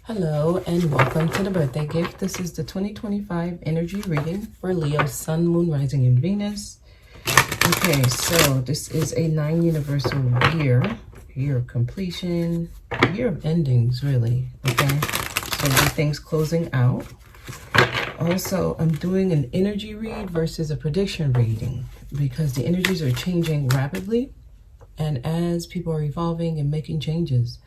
Hello and welcome to the birthday gift. This is the 2025 energy reading for Leo, Sun, Moon, Rising, and Venus. Okay, so this is a 9 universal year of completion, year of endings, really. Okay, so everything's closing out. Also, I'm doing an energy read versus a prediction reading because the energies are changing rapidly, and as people are evolving and making changes,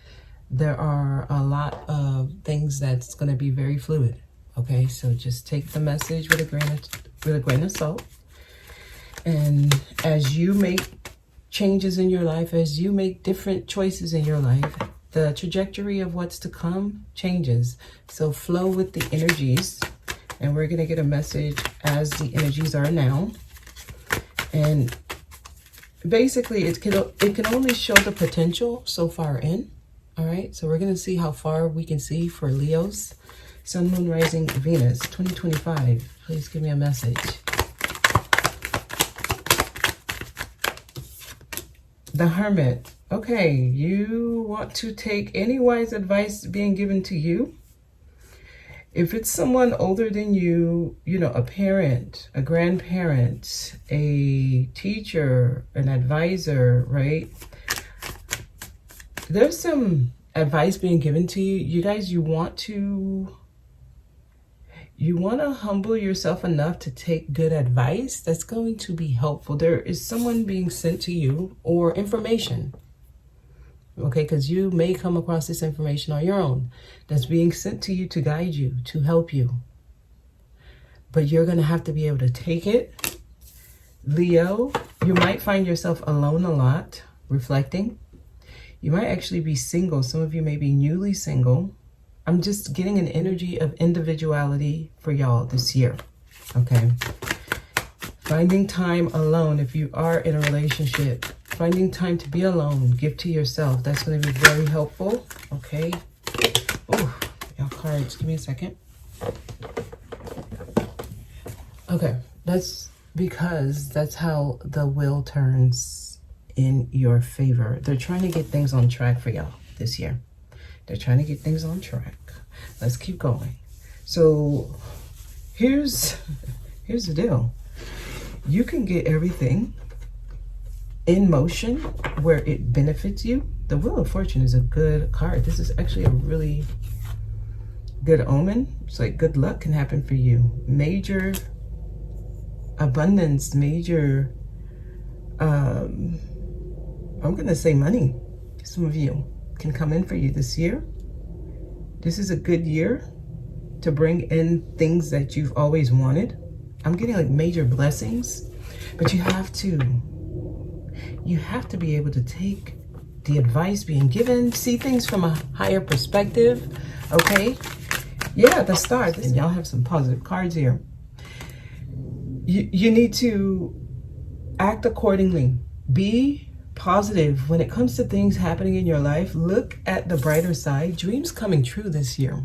there are a lot of things that's going to be very fluid. Okay, so just take the message with a grain of salt. And as you make changes in your life, as you make different choices in your life, the trajectory of what's to come changes. So flow with the energies, and we're going to get a message as the energies are now. And basically, it can only show the potential so far in. All right, so we're going to see how far we can see for Leos, Sun, Moon, Rising, Venus, 2025. Please give me a message. The Hermit. Okay, you want to take any wise advice being given to you. If it's someone older than you, a parent, a grandparent, a teacher, an advisor, right? There's some advice being given to you. You guys, you want to humble yourself enough to take good advice that's going to be helpful. There is someone being sent to you or information, okay? Because you may come across this information on your own that's being sent to you to guide you, to help you. But you're going to have to be able to take it. Leo, you might find yourself alone a lot, reflecting. You might actually be single. Some of you may be newly single. I'm just getting an energy of individuality for y'all this year, okay? Finding time alone if you are in a relationship. Finding time to be alone, give to yourself. That's going to be very helpful, okay? Oh, y'all cards, give me a second. Okay, that's because that's how the wheel turns in your favor. They're trying to get things on track for y'all this year. They're trying to get things on track. Let's keep going. So here's the deal. You can get everything in motion where it benefits you. The Wheel of Fortune is a good card. This is actually a really good omen. It's like good luck can happen for you. Major abundance, major I'm going to say money. Some of you can come in for you this year. This is a good year to bring in things that you've always wanted. I'm getting like major blessings, but you have to be able to take the advice being given, see things from a higher perspective, okay? Yeah, the Star. And y'all have some positive cards here. You need to act accordingly. Be positive when it comes to things happening in your life. Look at the brighter side. Dreams coming true this year.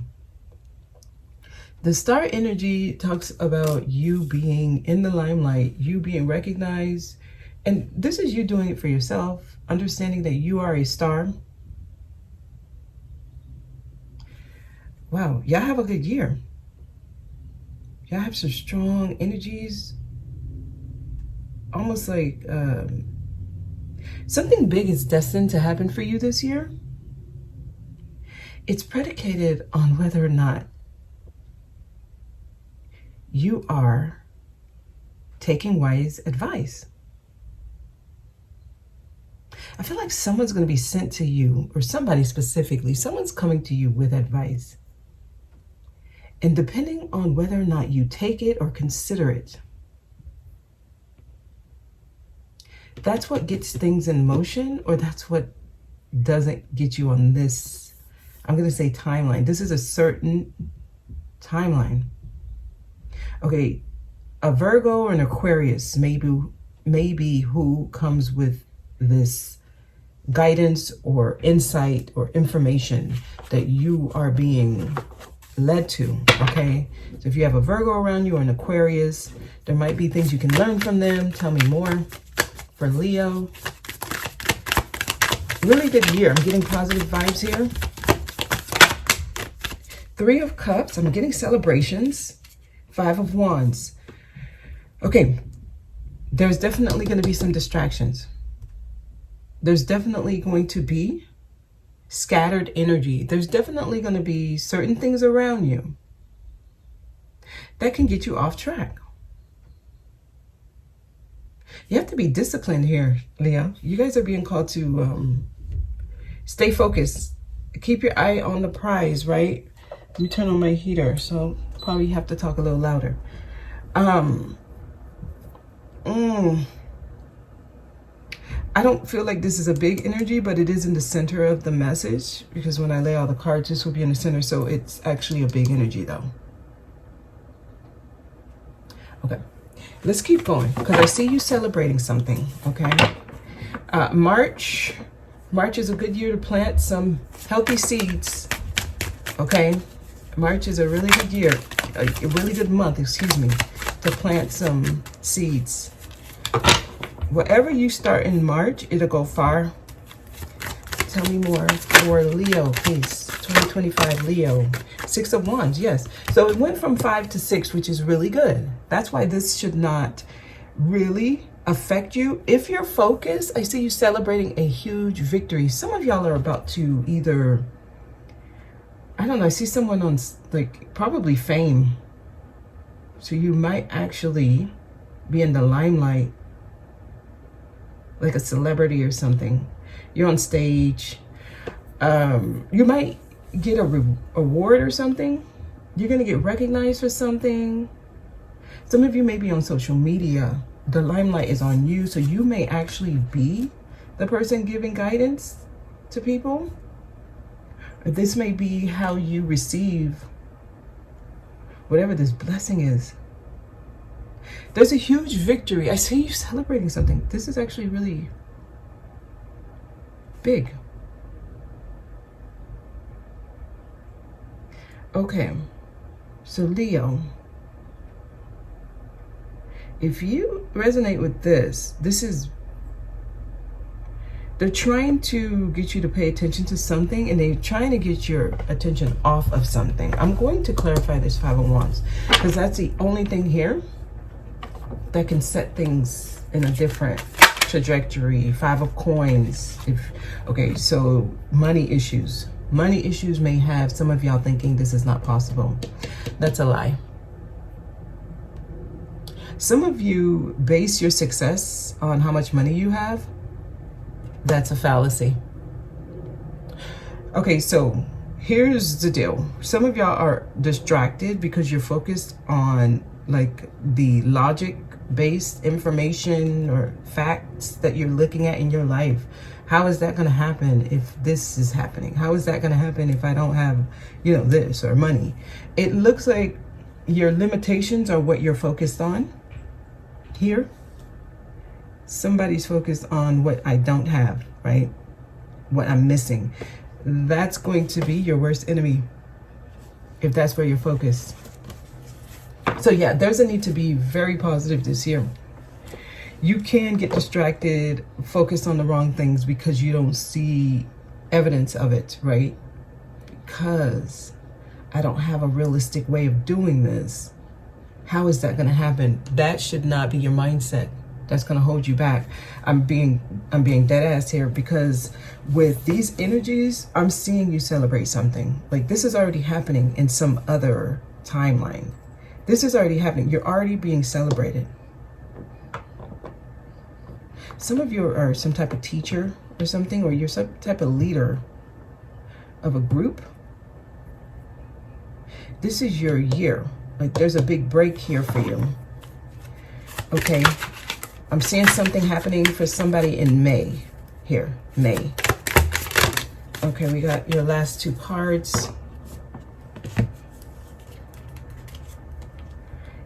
The Star energy talks about you being in the limelight, you being recognized, and this is you doing it for yourself, understanding that you are a star. Wow, y'all have a good year. Y'all have some strong energies, almost like something big is destined to happen for you this year. It's predicated on whether or not you are taking wise advice. I feel like someone's going to be sent to you, or somebody specifically, someone's coming to you with advice. And depending on whether or not you take it or consider it, that's what gets things in motion, or that's what doesn't get you on this, I'm going to say timeline. This is a certain timeline. Okay, a Virgo or an Aquarius maybe who comes with this guidance or insight or information that you are being led to, okay? So if you have a Virgo around you or an Aquarius, there might be things you can learn from them. Tell me more. For Leo, really good year. I'm getting positive vibes here. Three of Cups. I'm getting celebrations. Five of Wands. Okay. There's definitely going to be some distractions. There's definitely going to be scattered energy. There's definitely going to be certain things around you that can get you off track. You have to be disciplined here, Leo. You guys are being called to stay focused. Keep your eye on the prize, right? Let me turn on my heater, so probably have to talk a little louder. I don't feel like this is a big energy, but it is in the center of the message, because when I lay all the cards, this will be in the center, so it's actually a big energy though. Okay, let's keep going, because I see you celebrating something, okay? March is a good year to plant some healthy seeds, okay? March is a really good year, a really good month, excuse me, to plant some seeds. Whatever you start in March, it'll go far. Tell me more for Leo, please. 2025 Leo. Six of Wands, yes. So it went from 5 to 6, which is really good. That's why this should not really affect you. If you're focused, I see you celebrating a huge victory. Some of y'all are about to either, I don't know, I see someone on, like, probably fame. So you might actually be in the limelight, like a celebrity or something. You're on stage. You might get a award or something. You're going to get recognized for something. Some of you may be on social media. The limelight is on you, so you may actually be the person giving guidance to people. This may be how you receive whatever this blessing is. There's a huge victory. I see you celebrating something. This is actually really big. Okay, so Leo, if you resonate with this, they're trying to get you to pay attention to something, and they're trying to get your attention off of something. I'm going to clarify this Five of Wands, because that's the only thing here that can set things in a different trajectory. Five of Coins. Okay, so money issues. Money issues may have some of y'all thinking this is not possible. That's a lie. Some of you base your success on how much money you have. That's a fallacy. Okay, so here's the deal. Some of y'all are distracted because you're focused on like the logic-based information or facts that you're looking at in your life. How is that going to happen if this is happening? How is that going to happen if I don't have, you know, this or money? It looks like your limitations are what you're focused on here. Somebody's focused on what I don't have, right? What I'm missing. That's going to be your worst enemy if that's where you're focused. So yeah, there's a need to be very positive this year. You can get distracted, focus on the wrong things because you don't see evidence of it, right? Because I don't have a realistic way of doing this. How is that going to happen? That should not be your mindset. That's going to hold you back. I'm being dead ass here, because with these energies, I'm seeing you celebrate something. Like this is already happening in some other timeline. This is already happening. You're already being celebrated. Some of you are some type of teacher or something, or you're some type of leader of a group. This is your year. Like there's a big break here for you. Okay. I'm seeing something happening for somebody in May. Here, May. Okay, we got your last two cards.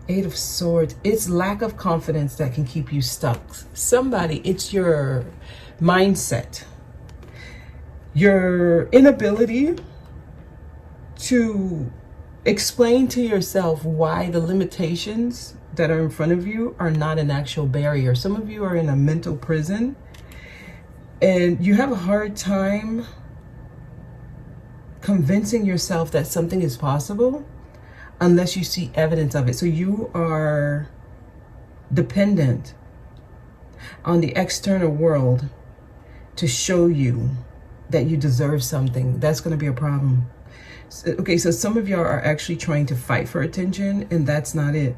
Eight of Swords. It's lack of confidence that can keep you stuck. Somebody, it's your mindset. Your inability to explain to yourself why the limitations that are in front of you are not an actual barrier. Some of you are in a mental prison and you have a hard time convincing yourself that something is possible unless you see evidence of it. So you are dependent on the external world to show you that you deserve something. That's going to be a problem. Okay, so some of y'all are actually trying to fight for attention, and that's not it.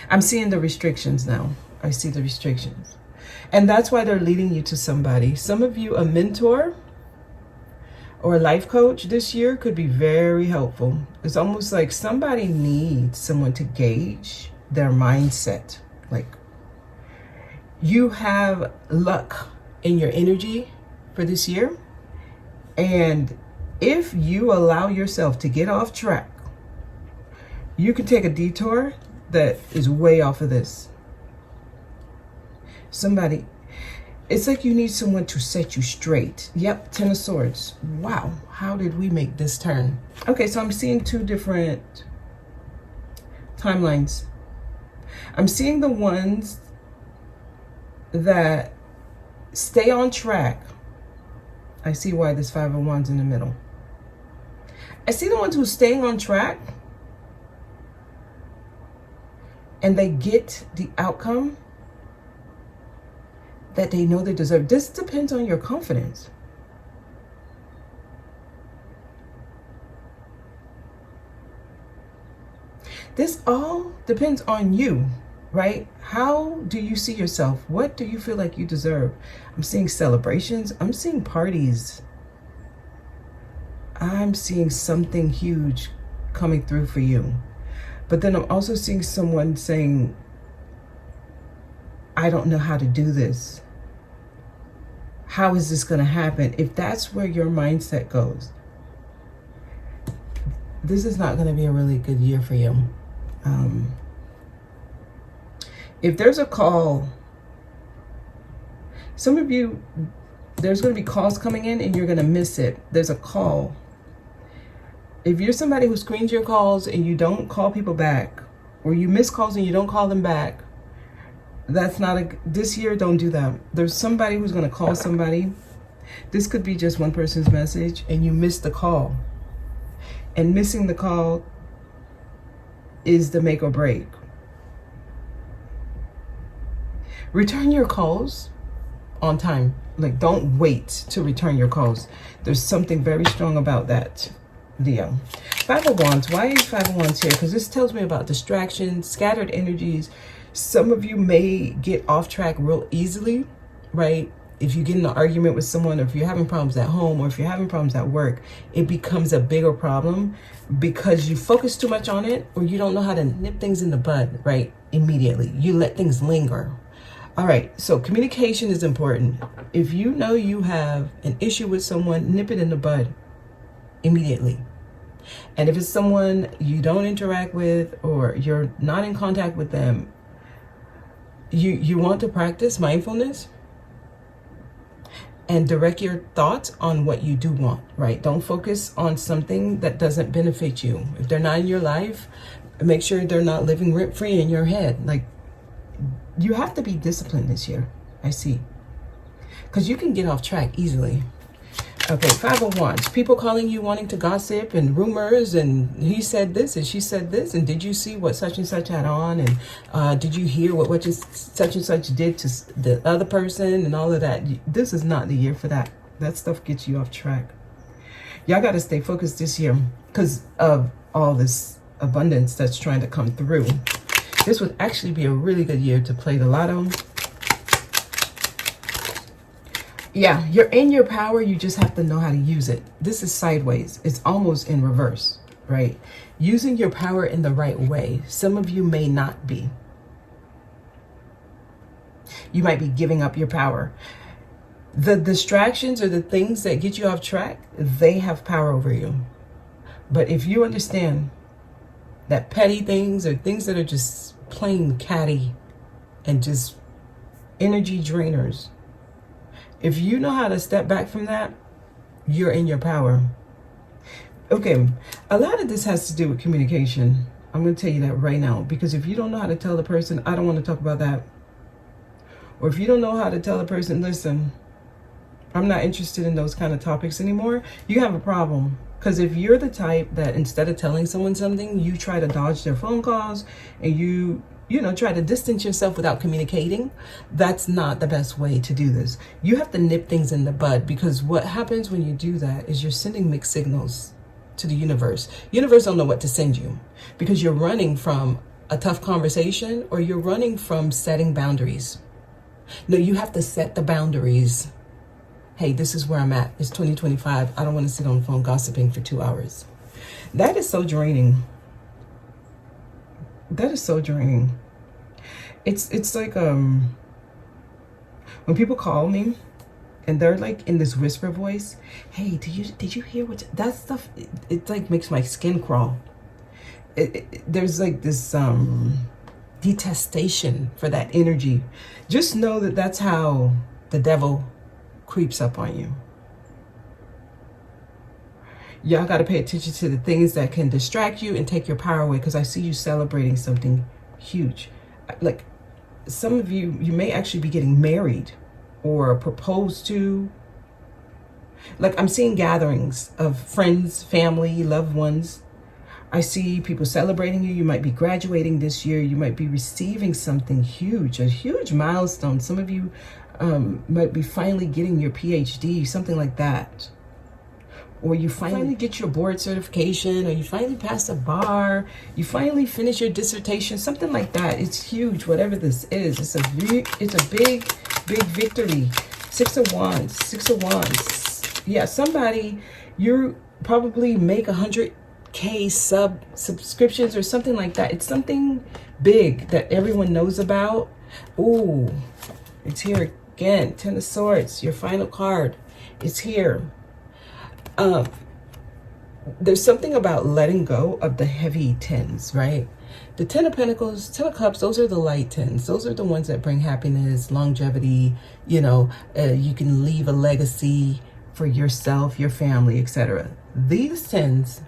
I'm seeing the restrictions now. I see the restrictions. And that's why they're leading you to somebody. Some of you, a mentor or a life coach this year could be very helpful. It's almost like somebody needs someone to gauge their mindset. Like, you have luck in your energy for this year. And if you allow yourself to get off track, you can take a detour that is way off of this. Somebody, it's like you need someone to set you straight. Yep, Ten of Swords. Wow, how did we make this turn? Okay, so I'm seeing two different timelines. I'm seeing the ones that stay on track. I see why this Five of Wands in the middle. I see the ones who are staying on track and they get the outcome that they know they deserve. This depends on your confidence. This all depends on you, right? How do you see yourself? What do you feel like you deserve? I'm seeing celebrations. I'm seeing parties. I'm seeing something huge coming through for you. But then I'm also seeing someone saying, I don't know how to do this. How is this going to happen? If that's where your mindset goes, this is not going to be a really good year for you. If there's a call, some of you, there's going to be calls coming in and you're going to miss it. There's a call. If you're somebody who screens your calls and you don't call people back, or you miss calls and you don't call them back, that's not this year, don't do that. There's somebody who's going to call somebody. This could be just one person's message and you miss the call. And missing the call is the make or break. Return your calls on time. Like, don't wait to return your calls. There's something very strong about that, Leo. Five of Wands. Why is Five of Wands here? Because this tells me about distractions, scattered energies. Some of you may get off track real easily, right? If you get in an argument with someone, or if you're having problems at home, or if you're having problems at work, it becomes a bigger problem because you focus too much on it, or you don't know how to nip things in the bud, right? Immediately. You let things linger. All right, so communication is important. If you know you have an issue with someone, nip it in the bud immediately. And if it's someone you don't interact with, or you're not in contact with them, you want to practice mindfulness and direct your thoughts on what you do want, right? Don't focus on something that doesn't benefit you. If they're not in your life, make sure they're not living rent-free in your head. Like, you have to be disciplined this year, I see. Because you can get off track easily. Okay, Five of Wands. People calling you wanting to gossip and rumors, and he said this and she said this, and did you see what such and such had on, and did you hear what such and such did to the other person, and all of that. This is not the year for that. That stuff gets you off track. Y'all got to stay focused this year because of all this abundance that's trying to come through. This would actually be a really good year to play the lotto. Yeah, you're in your power. You just have to know how to use it. This is sideways. It's almost in reverse, right? Using your power in the right way. Some of you may not be. You might be giving up your power. The distractions or the things that get you off track, they have power over you. But if you understand that petty things or things that are just plain catty and just energy drainers, if you know how to step back from that, you're in your power. Okay, a lot of this has to do with communication. I'm going to tell you that right now, because if you don't know how to tell the person, I don't want to talk about that. Or if you don't know how to tell the person, listen, I'm not interested in those kind of topics anymore, you have a problem. Because if you're the type that instead of telling someone something, you try to dodge their phone calls and you know, try to distance yourself without communicating, that's not the best way to do this. You have to nip things in the bud, because what happens when you do that is you're sending mixed signals to the universe. Universe don't know what to send you, because you're running from a tough conversation or you're running from setting boundaries. No, you have to set the boundaries. Hey, this is where I'm at. It's 2025. I don't want to sit on the phone gossiping for 2 hours. That is so draining. That is so draining. It's like when people call me and they're like in this whisper voice, hey, did you hear what that stuff, it like makes my skin crawl. There's like this detestation for that energy. Just know that that's how the devil creeps up on you. Y'all got to pay attention to the things that can distract you and take your power away, because I see you celebrating something huge. Like some of you may actually be getting married or proposed to. Like I'm seeing gatherings of friends, family, loved ones. I see people celebrating you. You might be graduating this year. You might be receiving something huge, a huge milestone. Some of you might be finally getting your PhD, something like that. Or you finally get your board certification, or you finally pass a bar, you finally finish your dissertation, something like that. It's huge, whatever this is. It's a big victory. 6 of Wands, 6 of Wands. Yeah, somebody, you probably make 100K subscriptions or something like that. It's something big that everyone knows about. Ooh, it's here again. 10 of Swords, your final card. It's here. There's something about letting go of the heavy tens, right? The 10 of Pentacles, 10 of Cups, those are the light tens. Those are the ones that bring happiness, longevity, you know, you can leave a legacy for yourself, your family, etc. These tens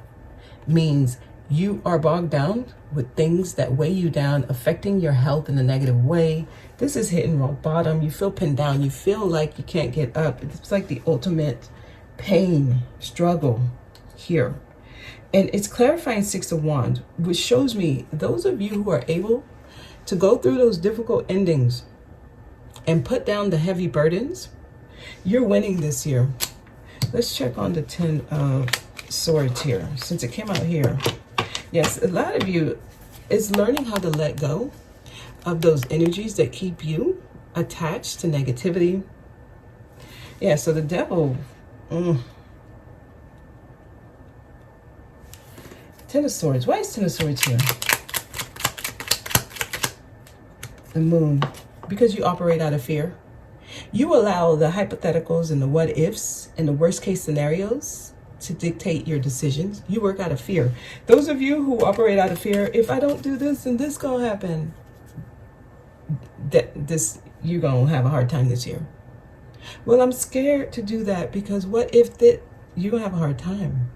means you are bogged down with things that weigh you down, affecting your health in a negative way. This is hitting rock bottom. You feel pinned down. You feel like you can't get up. It's like the ultimate pain, struggle here. And it's clarifying 6 of Wands, which shows me those of you who are able to go through those difficult endings and put down the heavy burdens, you're winning this year. Let's check on the 10 of Swords here, since it came out here. Yes, a lot of you is learning how to let go of those energies that keep you attached to negativity. Yeah, so the devil, 10 of Swords. Why is 10 of Swords here? The Moon. Because you operate out of fear. You allow the hypotheticals and the what ifs and the worst case scenarios to dictate your decisions. You work out of fear. Those of you who operate out of fear, if I don't do this, then this gonna happen. You're gonna have a hard time this year. Well, I'm scared to do that, because what if you're gonna have a hard time?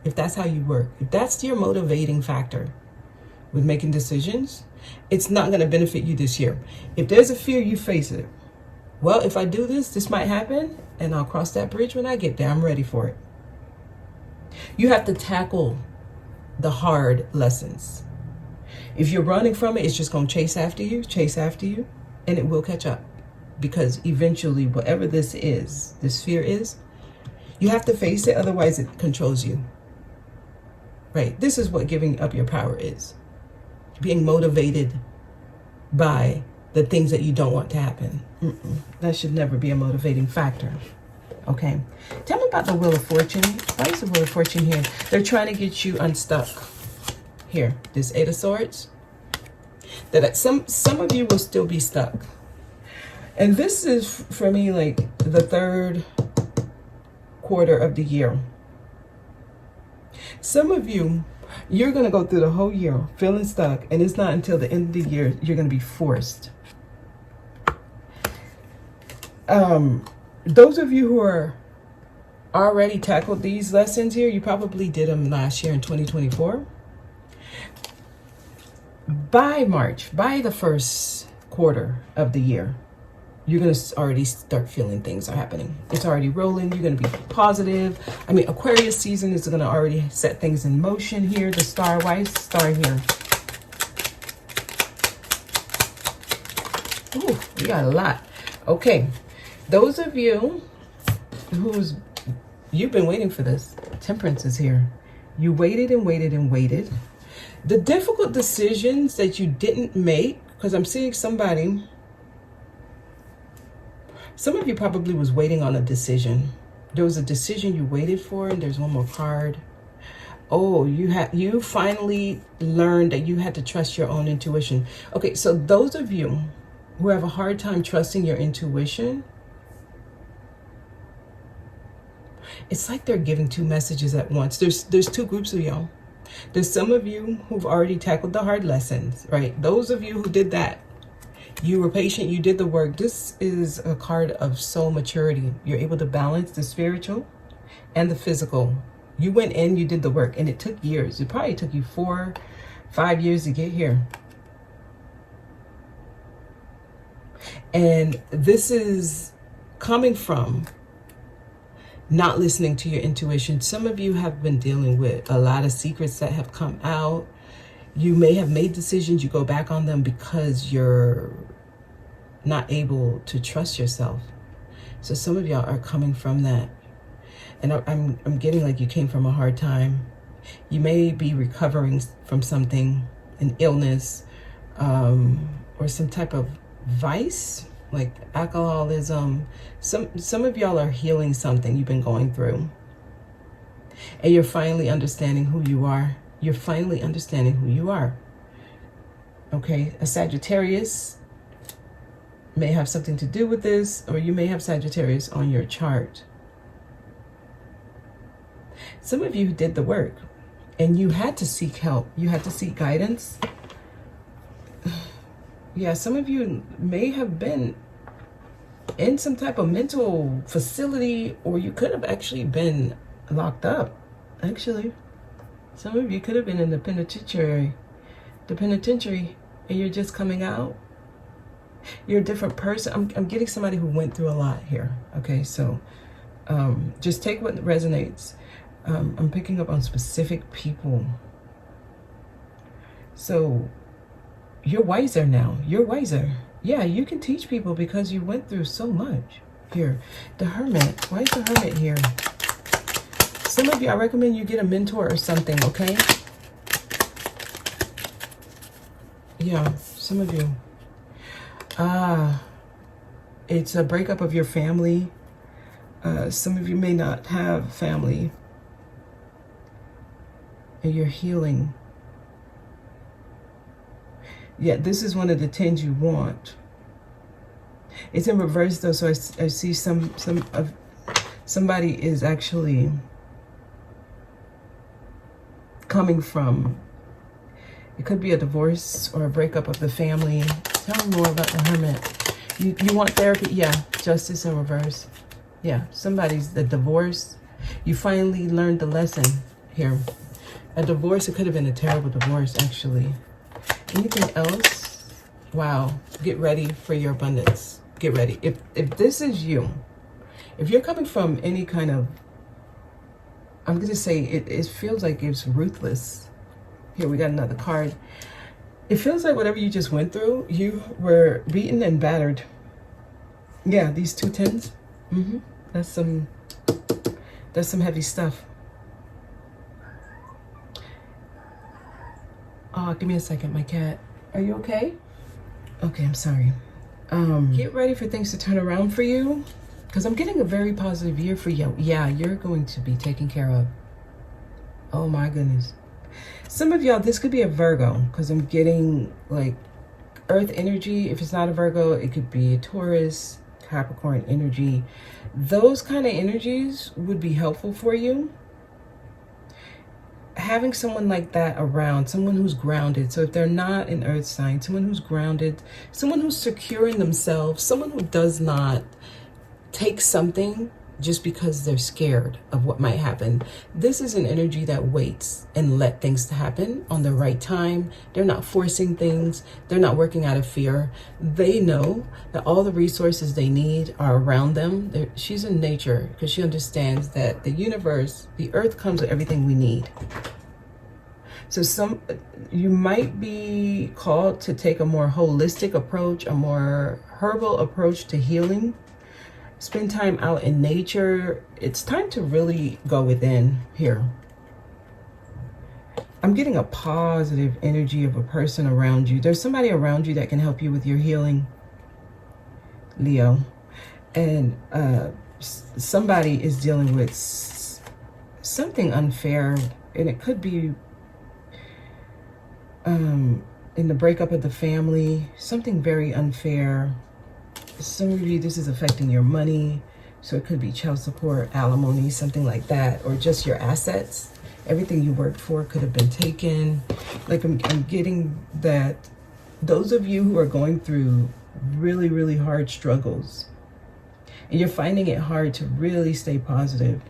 If that's how you work, if that's your motivating factor with making decisions, it's not gonna benefit you this year. If there's a fear, you face it. Well, if I do this, this might happen, and I'll cross that bridge when I get there. I'm ready for it. You have to tackle the hard lessons. If you're running from it, it's just gonna chase after you, and it will catch up. Because eventually, whatever this is, this fear is, you have to face it, otherwise it controls you. Right? This is what giving up your power is. Being motivated by the things that you don't want to happen. That should never be a motivating factor. Okay? Tell me about the Wheel of Fortune. Why is the Wheel of Fortune here? They're trying to get you unstuck. Here, this 8 of Swords. That some of you will still be stuck. And this is, for me, like the third quarter of the year. Some of you, you're going to go through the whole year feeling stuck, and it's not until the end of the year you're going to be forced. Those of you who are already tackled these lessons here, you probably did them last year in 2024. By March, by the first quarter of the year, you're going to already start feeling things are happening. It's already rolling. You're going to be positive. I mean, Aquarius season is going to already set things in motion here. The star, why is the star here? Ooh, we got a lot. Okay, those of you you've been waiting for this. Temperance is here. You waited and waited and waited. The difficult decisions that you didn't make, because I'm seeing somebody, some of you probably was waiting on a decision. There was a decision you waited for, and there's one more card. Oh, you finally learned that you had to trust your own intuition. Okay, so those of you who have a hard time trusting your intuition, it's like they're giving two messages at once. There's two groups of y'all. There's some of you who've already tackled the hard lessons, right? Those of you who did that, you were patient, you did the work. This is a card of soul maturity. You're able to balance the spiritual and the physical. You went in, you did the work, and it took years. It probably took you 4, 5 years to get here. And this is coming from not listening to your intuition. Some of you have been dealing with a lot of secrets that have come out. You may have made decisions, you go back on them because you're not able to trust yourself. So some of y'all are coming from that. And I'm getting like you came from a hard time. You may be recovering from something, an illness, or some type of vice, like alcoholism. Some of y'all are healing something you've been going through. And you're finally understanding who you are. You're finally understanding who you are. Okay, a Sagittarius may have something to do with this, or you may have Sagittarius on your chart. Some of you did the work and you had to seek help. You had to seek guidance. Yeah, some of you may have been in some type of mental facility, or you could have actually been locked up. Actually, some of you could have been in the penitentiary, and you're just coming out. You're a different person. I'm getting somebody who went through a lot here. Okay, so just take what resonates. I'm picking up on specific people. So you're wiser now. You're wiser. Yeah, you can teach people because you went through so much. Here, the Hermit. Why is the Hermit here? Some of you, I recommend you get a mentor or something, okay? Yeah, some of you. It's a breakup of your family. Some of you may not have family. And you're healing. Yeah, this is one of the 10s you want. It's in reverse though, so I see somebody is actually coming from, it could be a divorce or a breakup of the family. Tell me more about the Hermit. You want therapy? Yeah, Justice in reverse. Yeah, somebody's the divorce. You finally learned the lesson here. A divorce, it could have been a terrible divorce actually. Anything else? Wow, get ready for your abundance. Get ready. If this is you, if you're coming from any kind of, I'm going to say it feels like it's ruthless. Here, we got another card. It feels like whatever you just went through, you were beaten and battered. Yeah, these 2 10s. That's some heavy stuff. Oh, give me a second, my cat. Are you okay? Okay, I'm sorry. Get ready for things to turn around for you, because I'm getting a very positive year for you. Yeah, you're going to be taken care of. Oh my goodness. Some of y'all, this could be a Virgo, because I'm getting like earth energy. If it's not a Virgo, it could be a Taurus, Capricorn energy. Those kind of energies would be helpful for you. Having someone like that around, someone who's grounded. So if they're not an earth sign, someone who's grounded, someone who's secure in themselves, someone who does not take something just because they're scared of what might happen. This is an energy that waits and let things happen on the right time. They're not forcing things. They're not working out of fear. They know that all the resources they need are around them. She's in nature because she understands that the universe, the earth, comes with everything we need. So you might be called to take a more holistic approach, a more herbal approach to healing. Spend time out in nature. It's time to really go within here. I'm getting a positive energy of a person around you. There's somebody around you that can help you with your healing, Leo. And somebody is dealing with something unfair, and it could be in the breakup of the family, something very unfair. Some of you, this is affecting your money. So it could be child support, alimony, something like that, or just your assets. Everything you worked for could have been taken. Like I'm getting that those of you who are going through really, really hard struggles, and you're finding it hard to really stay positive,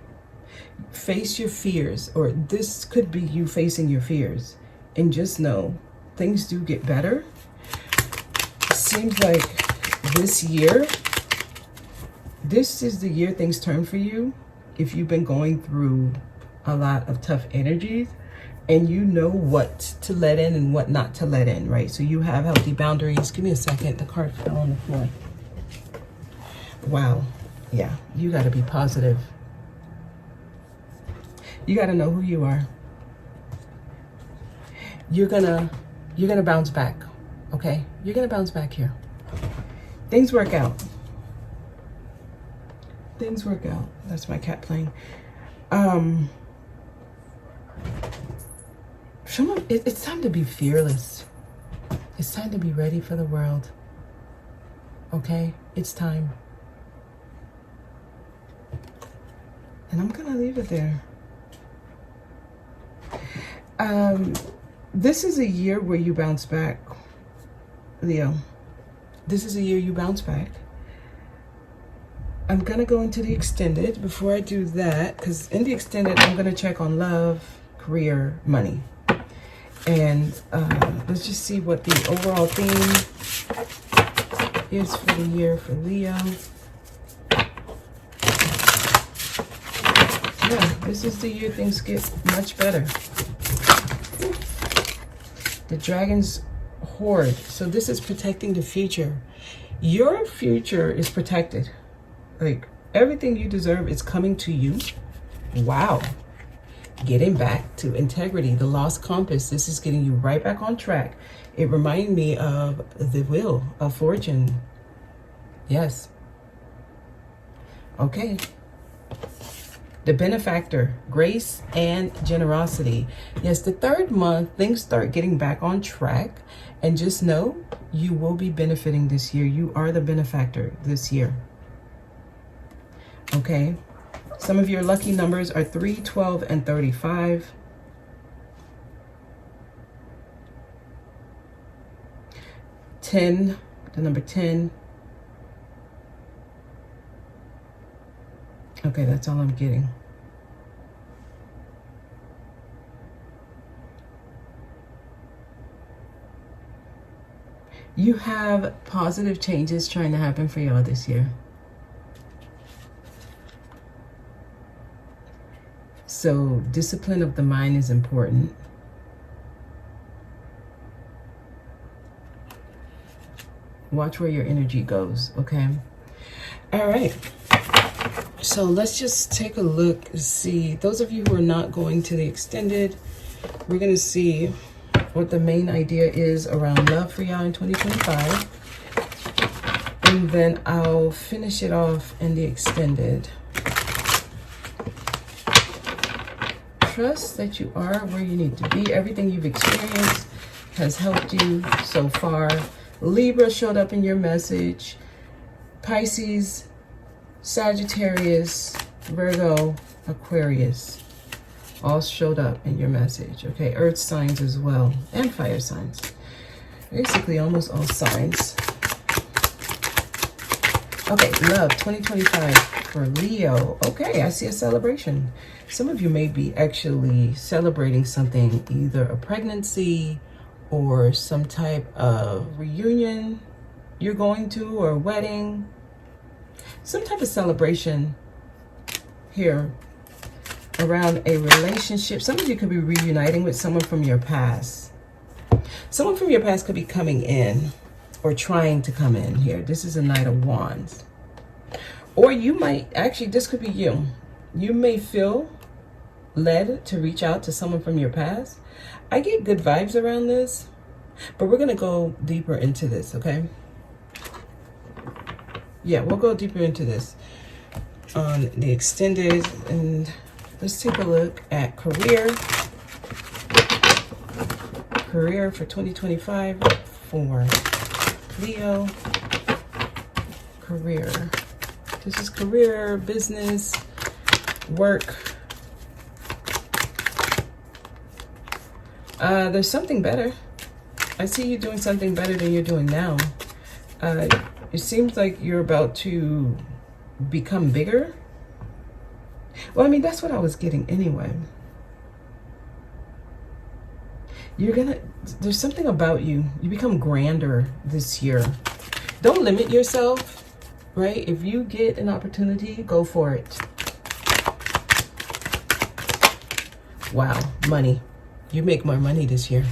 face your fears, or this could be you facing your fears, and just know things do get better. It seems like this year, this is the year things turn for you. If you've been going through a lot of tough energies and you know what to let in and what not to let in, right? So you have healthy boundaries. Give me a second. The card fell on the floor. Wow. Yeah, you got to be positive. You got to know who you are. You're gonna bounce back, okay? You're gonna bounce back here. Things work out. Things work out. That's my cat playing. It's time to be fearless. It's time to be ready for the world. Okay? It's time. And I'm gonna leave it there. This is a year where you bounce back, Leo. This is a year you bounce back. I'm going to go into the extended. Before I do that, because in the extended, I'm going to check on love, career, money. And let's just see what the overall theme is for the year for Leo. Yeah, this is the year things get much better. The Dragon's Hoard. So this is protecting the future. Your future is protected. Like everything you deserve is coming to you. Wow. Getting back to integrity, the lost compass. This is getting you right back on track. It reminded me of the Wheel of Fortune. Yes. Okay. The benefactor, grace and generosity. Yes, the third month, things start getting back on track. And just know you will be benefiting this year. You are the benefactor this year. Okay. Some of your lucky numbers are 3, 12, and 35. The number 10. Okay, that's all I'm getting. You have positive changes trying to happen for y'all this year. So discipline of the mind is important. Watch where your energy goes, okay? All right. So let's just take a look and see. Those of you who are not going to the extended, we're going to see what the main idea is around love for y'all in 2025. And then I'll finish it off in the extended. Trust that you are where you need to be. Everything you've experienced has helped you so far. Libra showed up in your message. Pisces, Sagittarius, Virgo, Aquarius all showed up in your message. Okay, earth signs as well, and fire signs. Basically almost all signs. Okay, love 2025. for Leo. Okay, I see a celebration. Some of you may be actually celebrating something, either a pregnancy or some type of reunion you're going to, or a wedding. Some type of celebration here around a relationship. Some of you could be reuniting with someone from your past. Someone from your past could be coming in or trying to come in here. This is a Knight of Wands. Or you might, actually, this could be you. You may feel led to reach out to someone from your past. I get good vibes around this, but we're going to go deeper into this, okay? Yeah, we'll go deeper into this on the extended, and let's take a look at career. Career for 2025 for Leo. Career. This is career, business, work. There's something better. I see you doing something better than you're doing now. It seems like you're about to become bigger. Well, I mean, that's what I was getting anyway. There's something about you. You become grander this year. Don't limit yourself, right? If you get an opportunity, go for it. Wow, money. You make more money this year.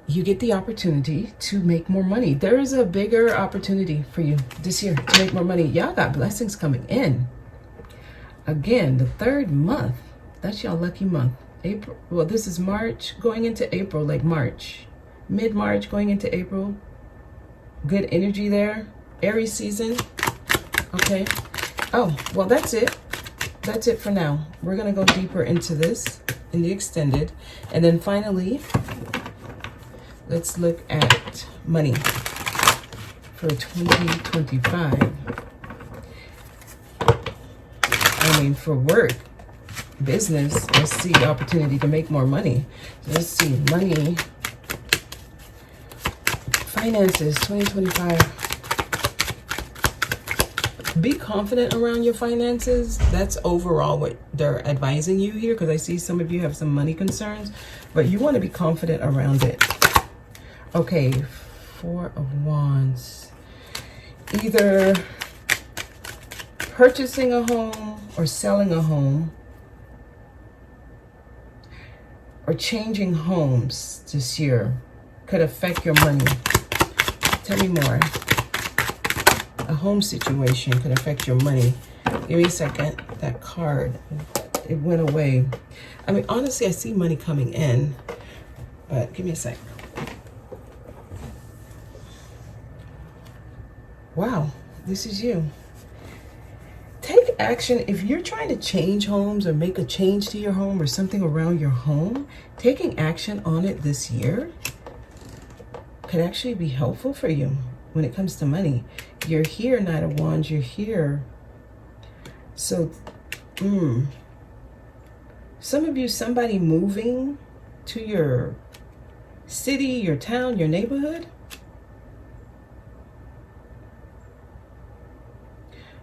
You get the opportunity to make more money. There is a bigger opportunity for you this year to make more money. Y'all got blessings coming in. Again, the third month, that's y'all lucky month. April, well, this is March going into April, like March. Mid-March going into April. Good energy there. Aries season. Okay. Oh, well, that's it. That's it for now. We're going to go deeper into this in the extended. And then finally, let's look at money for 2025. I mean, for work, business, let's see opportunity to make more money. Let's see, money, finances, 2025. Be confident around your finances. That's overall what they're advising you here, because I see some of you have some money concerns, but you want to be confident around it. Okay, Four of Wands. Either purchasing a home or selling a home, or changing homes this year could affect your money. Tell me more. A home situation could affect your money. Give me a second. That card, it went away. I mean, honestly, I see money coming in, but give me a sec. Wow, this is you. Take action. If you're trying to change homes or make a change to your home or something around your home, taking action on it this year could actually be helpful for you when it comes to money. You're here, Knight of Wands, you're here. So, some of you, somebody moving to your city, your town, your neighborhood.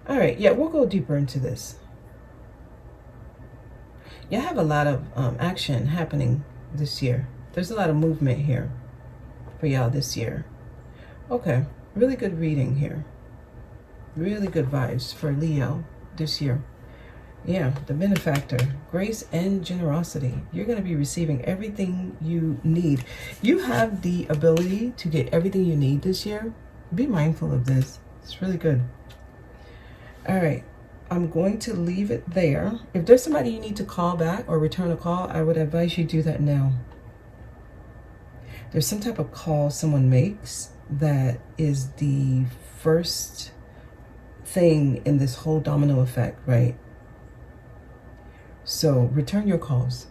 All right, yeah, we'll go deeper into this. You have a lot of action happening this year. There's a lot of movement here for y'all this year. Okay, really good reading here. Really good vibes for Leo this year. Yeah, the benefactor, grace and generosity. You're going to be receiving everything you need. You have the ability to get everything you need this year. Be mindful of this. It's really good. All right, I'm going to leave it there. If there's somebody you need to call back or return a call, I would advise you do that now. There's some type of call someone makes that is the first thing in this whole domino effect, right? So return your calls.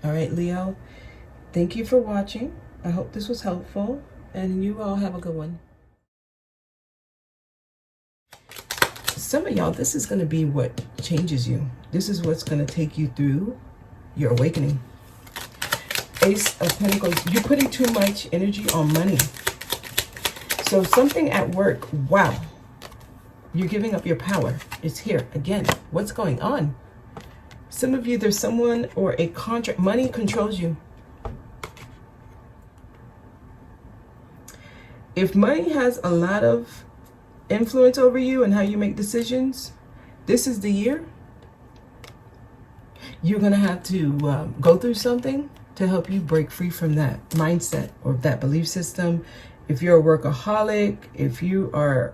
All right, Leo, thank you for watching. I hope this was helpful, and you all have a good one. Some of y'all, this is going to be what changes you. This is what's going to take you through your awakening. Ace of Pentacles. You're putting too much energy on money. So something at work, wow. You're giving up your power. It's here. Again, what's going on? Some of you, there's someone or a contract. Money controls you. If money has a lot of influence over you and how you make decisions, this is the year. You're going to have to go through something to help you break free from that mindset or that belief system. If you're a workaholic, if you are